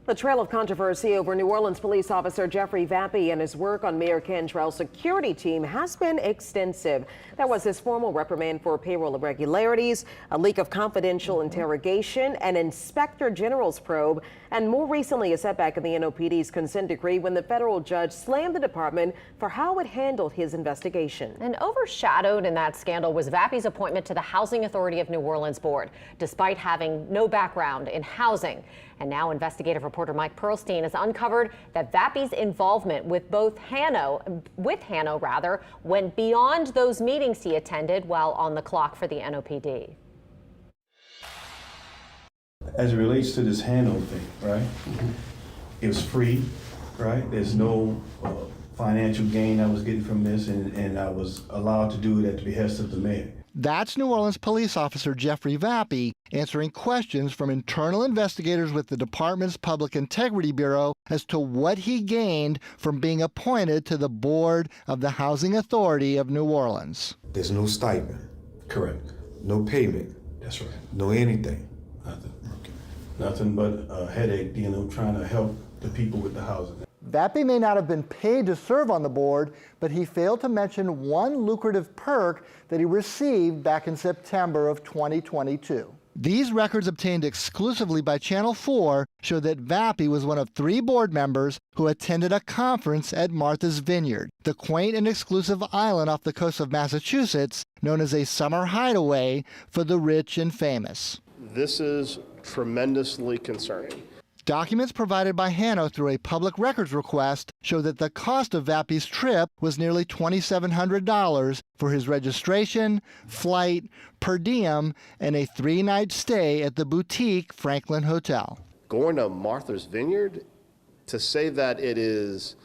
The trail of controversy over New Orleans police officer Jeffrey Vappie and his work on Mayor Cantrell's security team has been extensive. That was his formal reprimand for payroll irregularities, a leak of confidential interrogation, an inspector general's probe, and more recently a setback in the NOPD's consent decree when the federal judge slammed the department for how it handled his investigation. And overshadowed in that scandal was Vappie's appointment to the Housing Authority of New Orleans Board, despite having no background in housing. And now investigative reporter Mike Pearlstein has uncovered that Vappie's involvement with HANO went beyond those meetings he attended while on the clock for the NOPD. As it relates to this HANO thing, right? It was free, right? There's no financial gain I was getting from this, and I was allowed to do it at the behest of the mayor. That's New Orleans police officer Jeffrey Vappie answering questions from internal investigators with the department's Public Integrity Bureau as to what he gained from being appointed to the board of the Housing Authority of New Orleans. There's no stipend. Correct. No payment. That's right. No anything. Nothing. Okay. Nothing but a headache, trying to help the people with the housing. Vappie may not have been paid to serve on the board, but he failed to mention one lucrative perk that he received back in September of 2022. These records obtained exclusively by Channel 4 show that Vappie was one of 3 board members who attended a conference at Martha's Vineyard, the quaint and exclusive island off the coast of Massachusetts known as a summer hideaway for the rich and famous. This is tremendously concerning. Documents provided by HANO through a public records request show that the cost of Vappie's trip was nearly $2,700 for his registration, flight, per diem, and a 3-night stay at the boutique Franklin Hotel. Going to Martha's Vineyard, to say that it is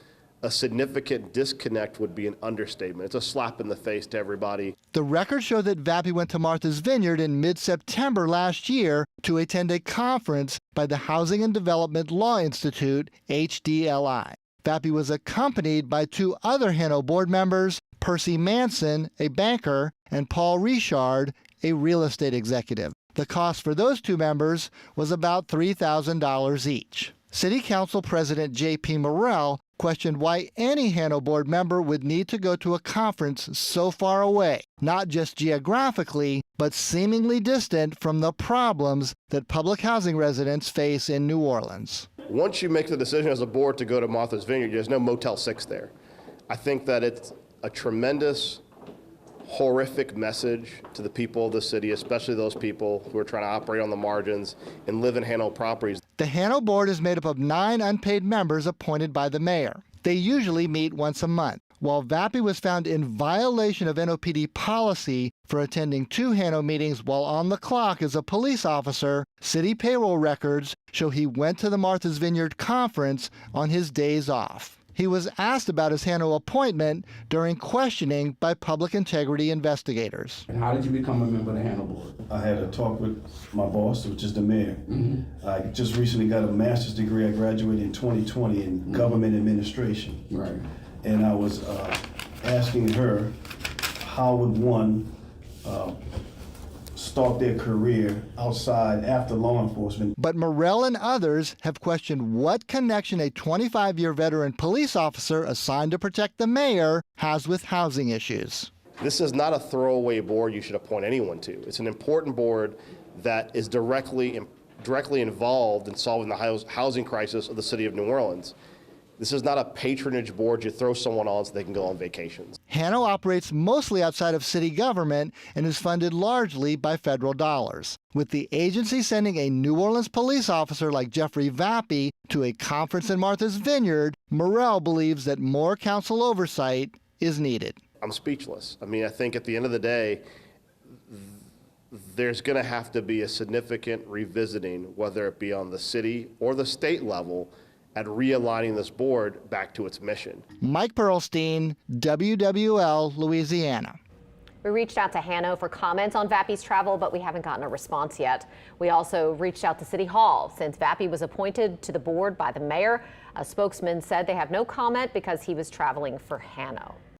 a significant disconnect would be an understatement. It's a slap in the face to everybody. The records show that Vappie went to Martha's Vineyard in mid-September last year to attend a conference by the Housing and Development Law Institute, HDLI. Vappie was accompanied by 2 other HANO board members, Percy Manson, a banker, and Paul Richard, a real estate executive. The cost for those 2 members was about $3,000 each. City Council President J.P. Morrell questioned why any HANO board member would need to go to a conference so far away, not just geographically, but seemingly distant from the problems that public housing residents face in New Orleans. Once you make the decision as a board to go to Martha's Vineyard, there's no Motel 6 there. I think that it's a tremendous, horrific message to the people of the city, especially those people who are trying to operate on the margins and live in HANO properties. The HANO board is made up of 9 unpaid members appointed by the mayor. They usually meet once a month. While Vappie was found in violation of NOPD policy for attending 2 HANO meetings while on the clock as a police officer, city payroll records show he went to the Martha's Vineyard conference on his days off. He was asked about his HANO appointment during questioning by public integrity investigators. And how did you become a member of the HANO board? I had a talk with my boss, which is the mayor. I just recently got a master's degree. I graduated in 2020 in government administration. Right. And I was asking her, how would one start their career outside after law enforcement? But Morrell and others have questioned what connection a 25-year veteran police officer assigned to protect the mayor has with housing issues. This is not a throwaway board you should appoint anyone to. It's an important board that is directly involved in solving the housing crisis of the city of New Orleans. This is not a patronage board you throw someone on so they can go on vacations. HANO operates mostly outside of city government and is funded largely by federal dollars. With the agency sending a New Orleans police officer like Jeffrey Vappie to a conference in Martha's Vineyard, Morrell believes that more council oversight is needed. I'm speechless. I mean, I think at the end of the day, there's going to have to be a significant revisiting, whether it be on the city or the state level, at realigning this board back to its mission. Mike Pearlstein, WWL, Louisiana. We reached out to HANO for comments on Vappie's travel, but we haven't gotten a response yet. We also reached out to City Hall since Vappie was appointed to the board by the mayor. A spokesman said they have no comment because he was traveling for HANO.